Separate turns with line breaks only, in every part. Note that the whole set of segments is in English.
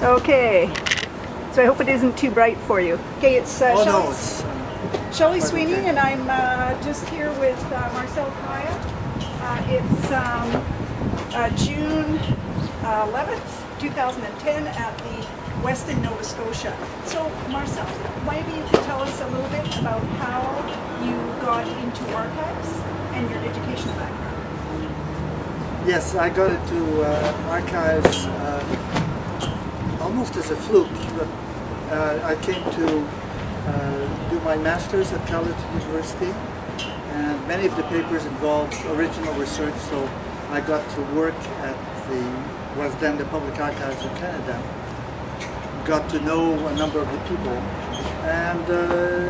Okay, so I hope it isn't too bright for you. Okay, it's Shelley Sweeney,
okay.
and I'm just here with Marcel Caya. It's June 11th, 2010 at the Weston, Nova Scotia. So Marcel, maybe you could tell us a little bit about how you got into archives and your educational background.
Yes, I got into archives almost as a fluke, but I came to do my master's at College University, and many of the papers involved original research, so I got to work at was then the Public Archives of Canada, got to know a number of the people, and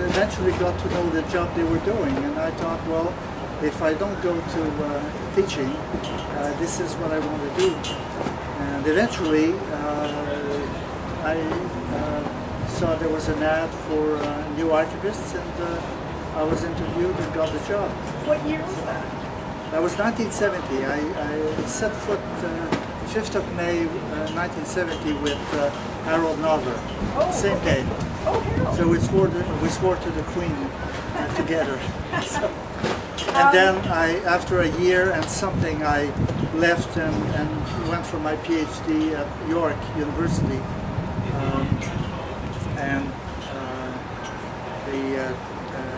eventually got to know the job they were doing, and I thought, well, if I don't go to teaching, this is what I want to do. And eventually, I saw there was an ad for new archivists, and I was interviewed and got the job.
What year was that?
That was 1970. I set foot 5th of May 1970 with Harold Nover.
Oh,
same
okay.
day.
Oh, Harold.
So we swore to the Queen together. So, and then after a year and something, I left and went for my PhD at York University.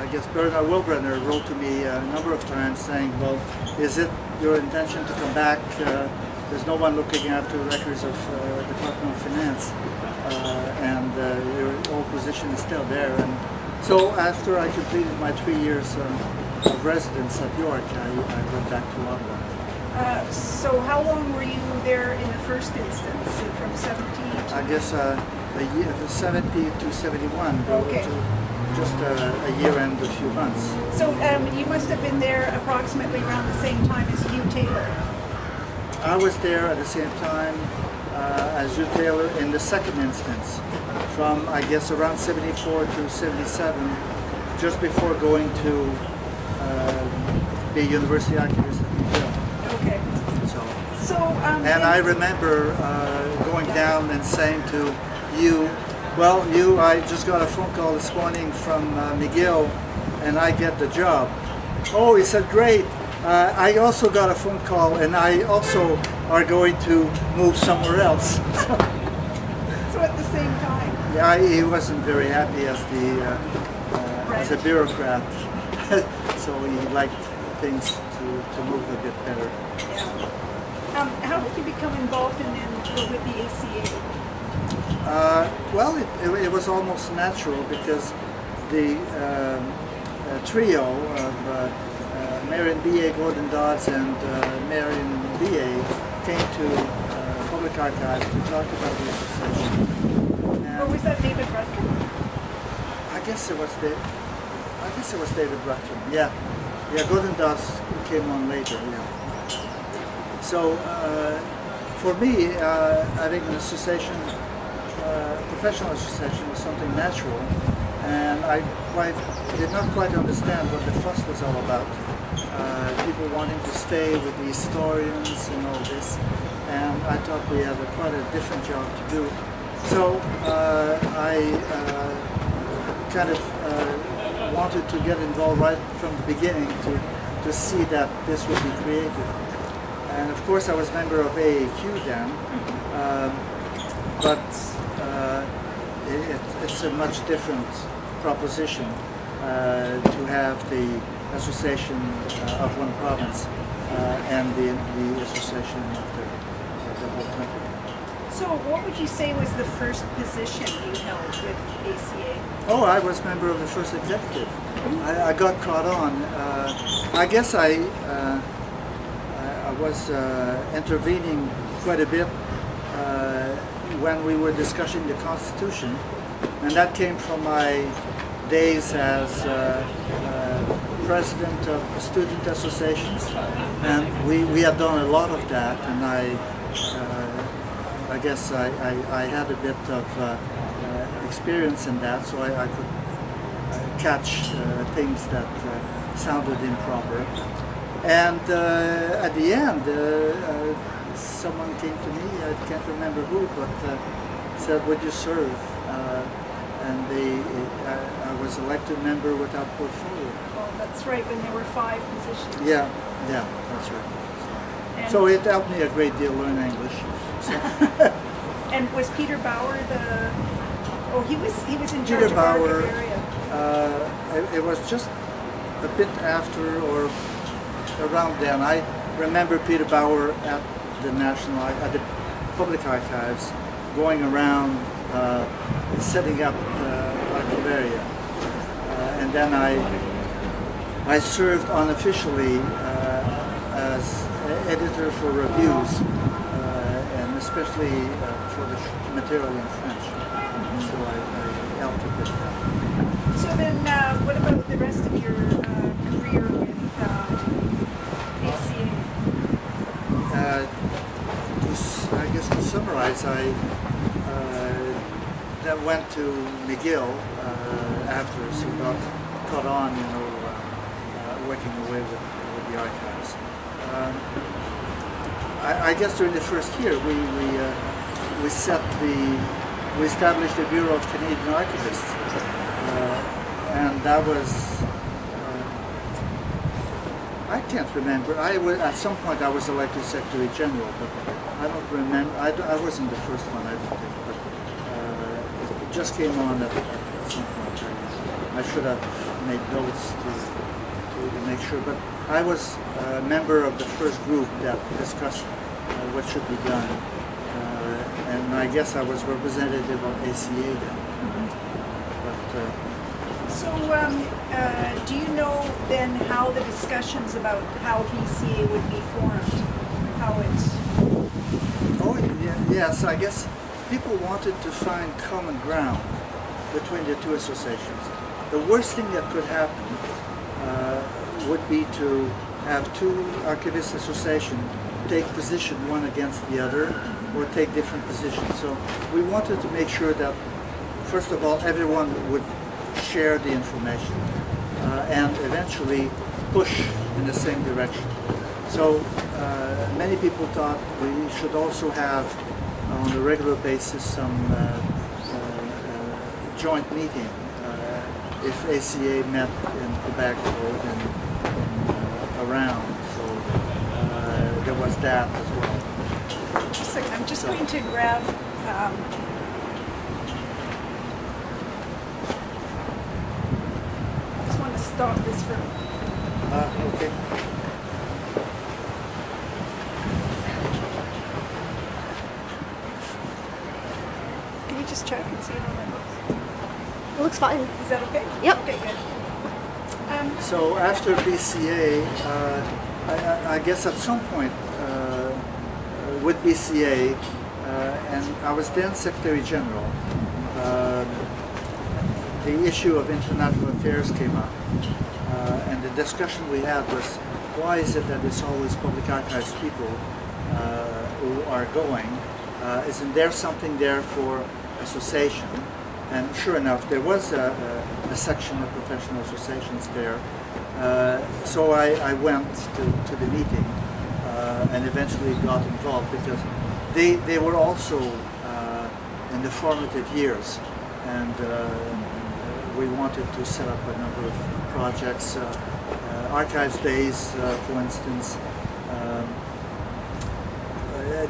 I guess Bernard Wilbrenner wrote to me a number of times saying, well, is it your intention to come back? There's no one looking after records of Department of Finance, and your old position is still there. And so after I completed my 3 years of residence at York, I went back to Ottawa.
So how long were you there in the first instance, from 70 to...
I guess a year, 70 to 71,
okay.
Just a year and a few months.
So you must have been there approximately around the same time as Hugh Taylor.
I was there at the same time as Hugh Taylor in the second instance, from I guess around 74 to 77, just before going to the University Archivist at McGill.
Okay. So
and I remember going down and saying to Hugh, well, Hugh, I just got a phone call this morning from McGill, and I get the job. Oh, he said, great. I also got a phone call, and I also are going to move somewhere else.
So at the same time?
Yeah, he wasn't very happy as a bureaucrat, so he liked things to move a bit better.
Yeah. How did you become involved with the ACA?
Well, it was almost natural, because the trio of Marion B.A. Gordon Dodds and Marion B.A. came to Public Archives to talk about the association.
Or was that David Rutkin?
I guess it was David Rutkin. Yeah, Gordon Dodds came on later. Yeah. So for me, having an association, professional association, was something natural, and I did not quite understand what the fuss was all about. People wanting to stay with the historians and all this, and I thought we had quite a different job to do. So I kind of wanted to get involved right from the beginning to see that this would be created. And of course I was a member of AAQ then, but it's a much different proposition to have the association of one province and the association of the whole country.
So what would you say was the first position you held with ACA?
Oh, I was member of the first executive. I got caught on. I guess I was intervening quite a bit when we were discussing the Constitution, and that came from my days as president of student associations, and we had done a lot of that, and I guess I had a bit of experience in that, so I could catch things that sounded improper. And at the end, someone came to me, I can't remember who, but said, "Would you serve?" And I was elected member without portfolio.
Oh, that's right, when there were 5 positions.
Yeah, that's right.
And
So it helped me a great deal learn English. So.
And was Peter Bauer the? Oh, he was in charge
Peter
of
Bauer.
our area.
It was just a bit after or around then. I remember Peter Bauer at the Public Archives, going around setting up Archivaria, and then I served unofficially as editor for reviews, and especially for the material in French. So I helped a bit there.
So then, what about the rest of your career with ACA?
I guess to summarize, I then went to McGill after, so got caught on, working away with the archives. I guess during the first year we established the Bureau of Canadian Archivists, and that was I can't remember. At some point I was elected Secretary General, but I don't remember. I wasn't the first one, I don't think, but it just came on at some point. I should have made notes to make sure, but I was a member of the first group that discussed what should be done, and I guess I was representative of ACA then.
So, do you know then how the discussions about how BCA would be formed, how it's?
Oh yes, I guess people wanted to find common ground between the two associations. The worst thing that could happen would be to have two archivist associations take position one against the other, or take different positions. So we wanted to make sure that, first of all, everyone would share the information and eventually push in the same direction. So many people thought we should also have on a regular basis some joint meeting if ACA met in Quebec or in around. So there was that as well.
Just a second, I'm just going to grab stop this for
okay.
Can you just check and see how that looks?
It looks fine.
Is that okay?
Yep.
Okay, good.
So after BCA, I guess at some point with BCA, and I was then Secretary General, the issue of international affairs came up, and the discussion we had was, why is it that it's always public archives people who are going? Isn't there something there for association? And sure enough, there was a section of professional associations there. So I went to the meeting and eventually got involved, because they were also in the formative years, and we wanted to set up a number of projects, archives days, for instance.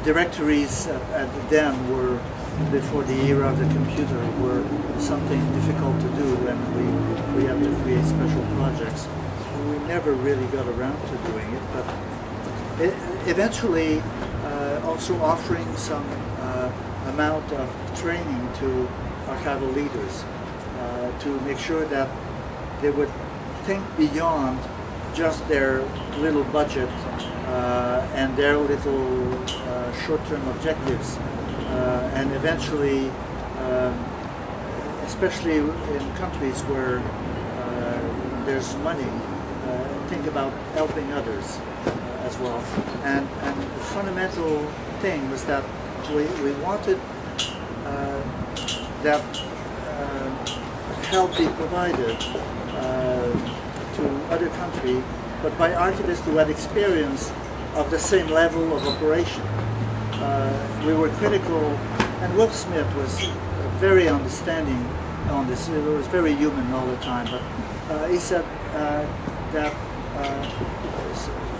Directories at then were, before the era of the computer, were something difficult to do, and we had to create special projects. We never really got around to doing it, but eventually also offering some amount of training to archival leaders to make sure that they would think beyond just their little budget and their little short-term objectives, and eventually, especially in countries where there's money, think about helping others as well. And the fundamental thing was that we wanted that help be provided to other countries, but by archivists who had experience of the same level of operation. We were critical And Will Smith was very understanding on this. He was very human all the time, but he said that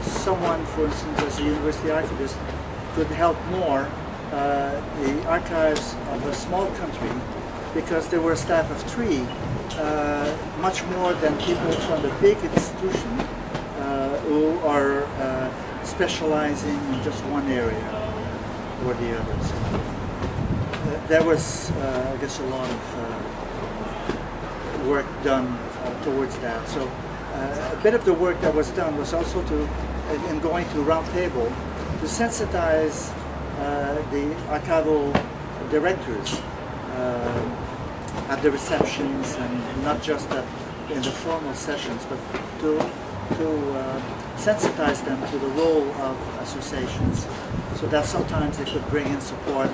someone, for instance, as a university archivist, could help more the archives of a small country because they were a staff of 3, much more than people from a big institution who are specializing in just one area or the other. So, there was, I guess, a lot of work done towards that. So a bit of the work that was done was also to, in going to roundtable, to sensitize the archival directors at the receptions, and not just in the formal sessions, but to sensitize them to the role of associations, so that sometimes they could bring in support.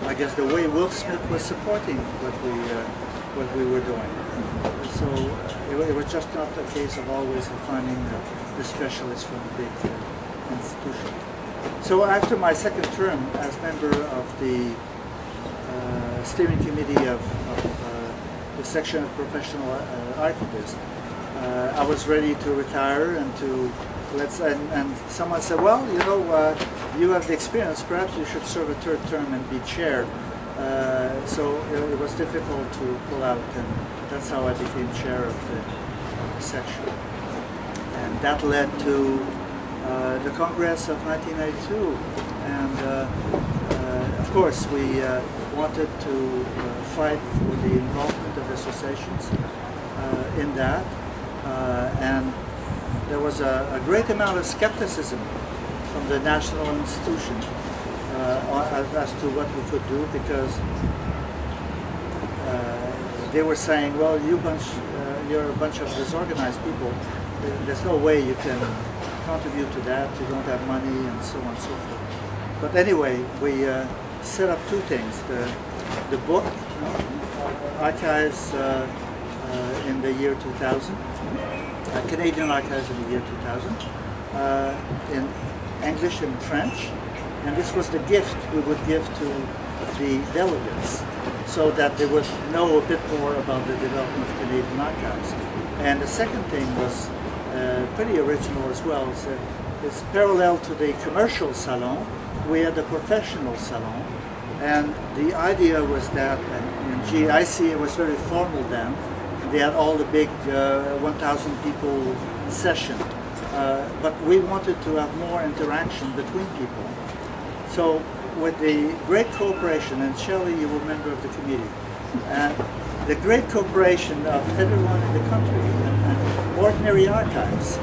I guess the way Will Smith was supporting what we were doing. So it was just not a case of always finding the specialists from a big institution. So after my second term as member of the steering committee of the section of professional archivists, I was ready to retire and to and someone said, well, you know, you have the experience, perhaps you should serve a 3rd term and be chair. So it was difficult to pull out, and that's how I became chair of the section. And that led to the Congress of 1992. And of course, we wanted to fight for the involvement of associations in that. And there was a great amount of skepticism from the national institution as to what we could do, because they were saying, well, you're a bunch of disorganized people. There's no way you can contribute to that. You don't have money, and so on and so forth. But anyway, we set up 2 things. The book, Archives in the year 2000, Canadian Archives in the year 2000, in English and French, and this was the gift we would give to the delegates, so that they would know a bit more about the development of Canadian archives. And the second thing was pretty original as well. It's parallel to the commercial salon. We had the professional salon, and the idea was that, and ICA was very formal then. They had all the big 1,000 people session, but we wanted to have more interaction between people. So with the great cooperation, and Shelley, you were a member of the committee, and the great cooperation of everyone in the country, and ordinary archives,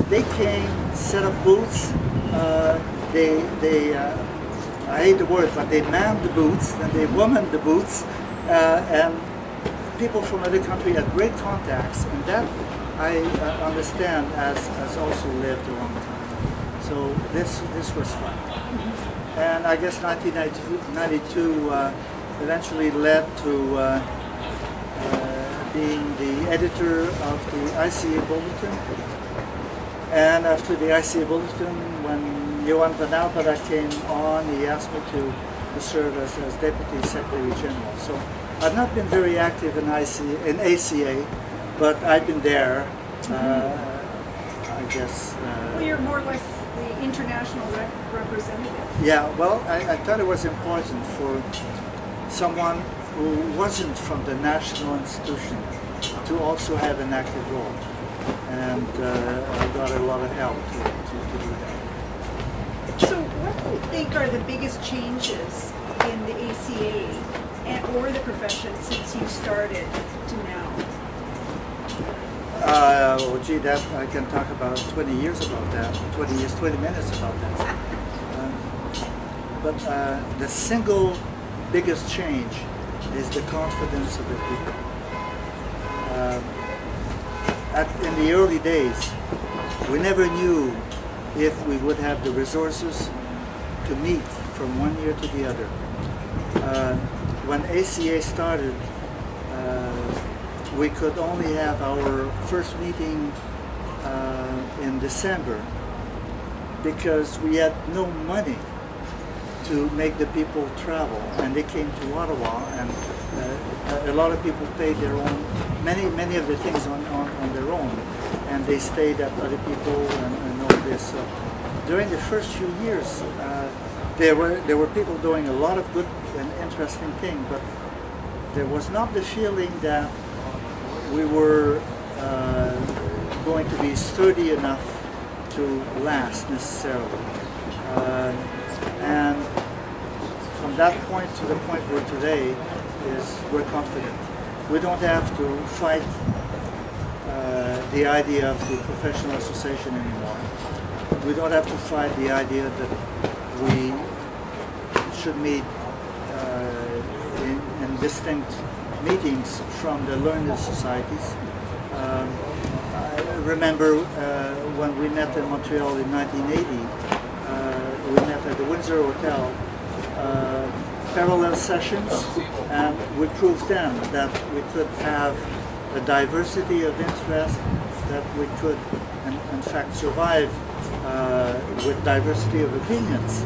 they came, set up booths, I hate the word, but they manned the booths, and they womaned the booths, and people from other countries had great contacts, and that I understand has also lived a long time. So this was fun. And I guess 1992 eventually led to being the editor of the ICA Bulletin. And after the ICA Bulletin, when Johan van Alpera came on, he asked me to serve as Deputy Secretary General. So I've not been very active in ACA, but I've been there, I guess.
Well, you're more or less the international representative.
Yeah, well, I thought it was important for someone who wasn't from the national institution to also have an active role. And I got a lot of help to do that.
So what do you think are the biggest changes in the ACA or the profession since you started to now?
Well, gee, that I can talk about 20 years about that, 20 minutes about that. But the single biggest change is the confidence of the people. In the early days, we never knew if we would have the resources to meet from one year to the other. When ACA started, we could only have our first meeting in December because we had no money to make the people travel, and they came to Ottawa, and a lot of people paid their own, many of the things on their own, and they stayed at other people and all this. So during the first few years, there were people doing a lot of good and interesting things, but there was not the feeling that we were going to be sturdy enough to last necessarily. And from that point to the point we're today is we're confident. We don't have to fight the idea of the professional association anymore. We don't have to fight the idea that we should meet in distinct meetings from the learned societies. I remember when we met in Montreal in 1980, we met at the Windsor Hotel, parallel sessions, and we proved then that we could have a diversity of interest, that we could in fact survive with diversity of opinions,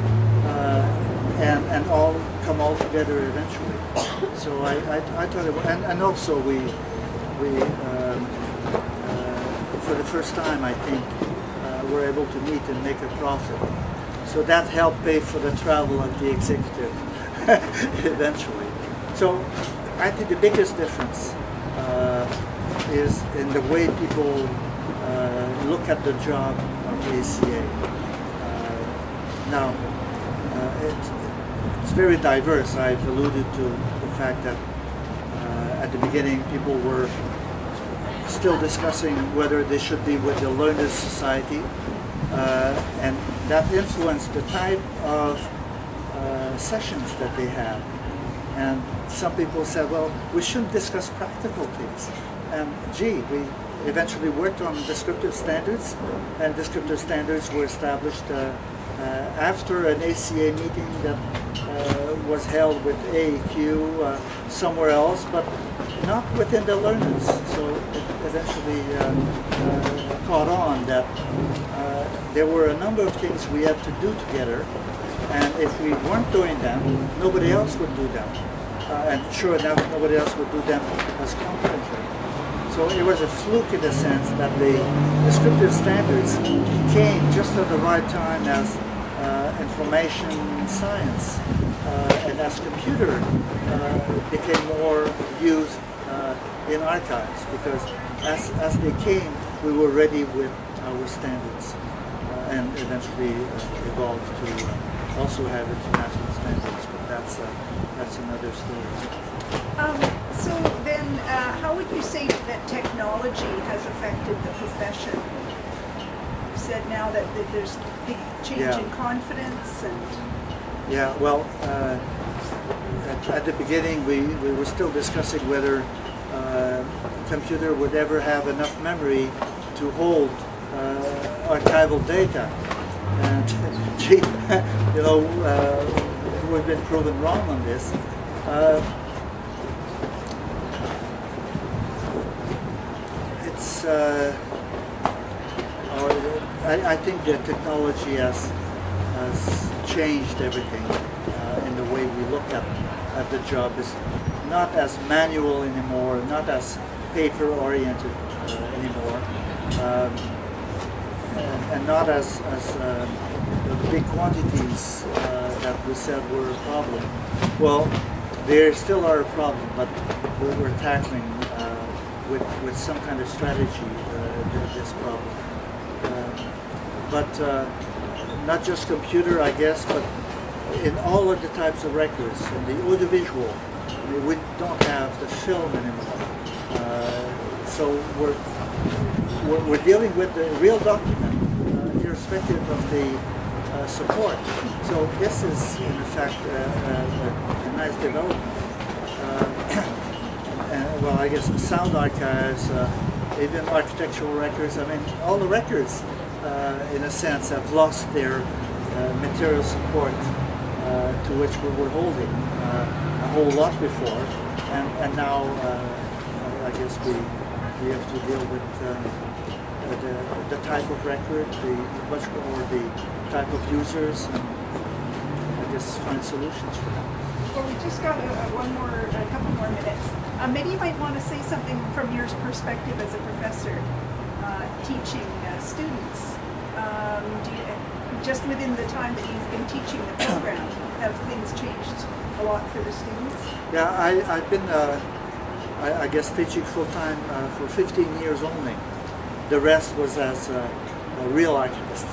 and all come all together eventually. So I thought it, and also we for the first time, I think, were able to meet and make a profit. So that helped pay for the travel of the executive eventually. So I think the biggest difference is in the way people look at the job of the ACA. Now, it's very diverse. I've alluded to the fact that at the beginning people were still discussing whether they should be with the Learned Society, and that influenced the type of sessions that they had. And some people said, well, we shouldn't discuss practical things. And gee, we eventually worked on descriptive standards, and descriptive standards were established after an ACA meeting that was held with AAQ somewhere else, but not within the learners. So it eventually caught on that there were a number of things we had to do together, and if we weren't doing them, nobody else would do them. And sure enough, nobody else would do them as competently. So it was a fluke in the sense that the descriptive standards came just at the right time as information science and as computer became more used in archives, because as they came, we were ready with our standards and eventually evolved to also have international standards, but that's another story.
So then, how would you say that technology has affected the profession? You said now that there's a big change in confidence and...
Yeah, well, at the beginning we were still discussing whether a computer would ever have enough memory to hold archival data. And gee, you know, we've been proven wrong on this. I think that technology has changed everything in the way we look at the job. Is not as manual anymore, not as paper-oriented anymore, and not as the big quantities that we said were a problem. Well, they still are a problem, but we're tackling with some kind of strategy this problem. But not just computer, I guess, but in all of the types of records, in the audiovisual, I mean, we don't have the film anymore. So we're dealing with the real document, irrespective of the support. So this is, in fact, a nice development. Well, I guess sound archives, even architectural records, I mean, all the records, in a sense, have lost their material support to which we were holding a whole lot before, and now I guess we have to deal with the type of record, much more the type of users, and guess, find solutions for that.
Well, we just got a couple more minutes. Maybe you might want to say something from your perspective as a professor teaching students. Just within the time that you've been teaching the program, have things changed a lot for the students?
Yeah, I've been, I guess, teaching full-time for 15 years only. The rest was as a real archivist.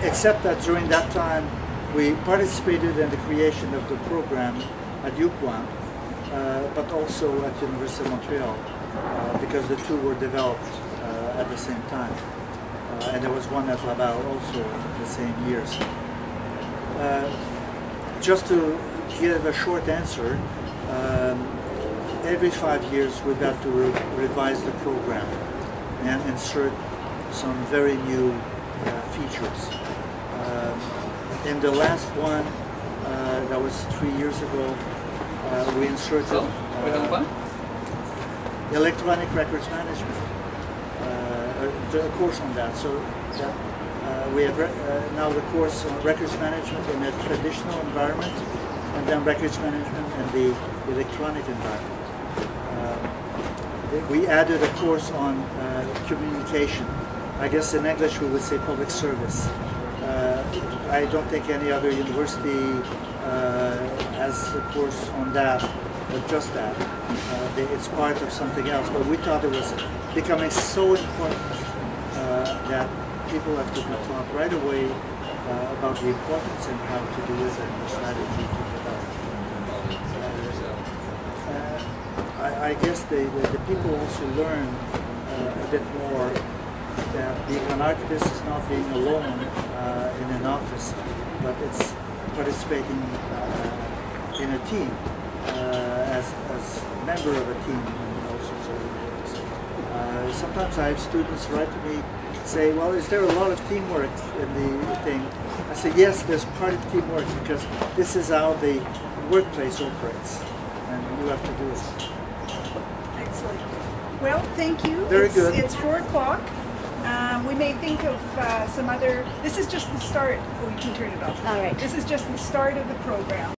Except that during that time, we participated in the creation of the program at UQAM, but also at University of Montreal, because the two were developed at the same time. And there was one at Laval also in the same years. Just to give a short answer, every 5 years we've had to revise the program and insert some very new features. In the last one, that was 3 years ago, we inserted electronic records management, a course on that. So we have now the course on records management in a traditional environment, and then records management in the electronic environment. We added a course on communication. I guess in English we would say public service. I don't think any other university has a course on that, or just that. It's part of something else, but we thought it was becoming so important that people have to be taught right away about the importance and how to do it and the strategy to develop. I guess the people also learn a bit more that being an archivist is not being alone in an office, but it's participating in a team as a member of a team in all sorts of ways. Sometimes I have students write to me, say, well, is there a lot of teamwork in the thing? I say, yes, there's part of teamwork because this is how the workplace operates, and you have to do it.
Excellent. Well, thank you.
Very good.
It's 4 o'clock. We may think of some other, this is just the start. Oh, you can turn it off.
All right.
This is just the start of the program.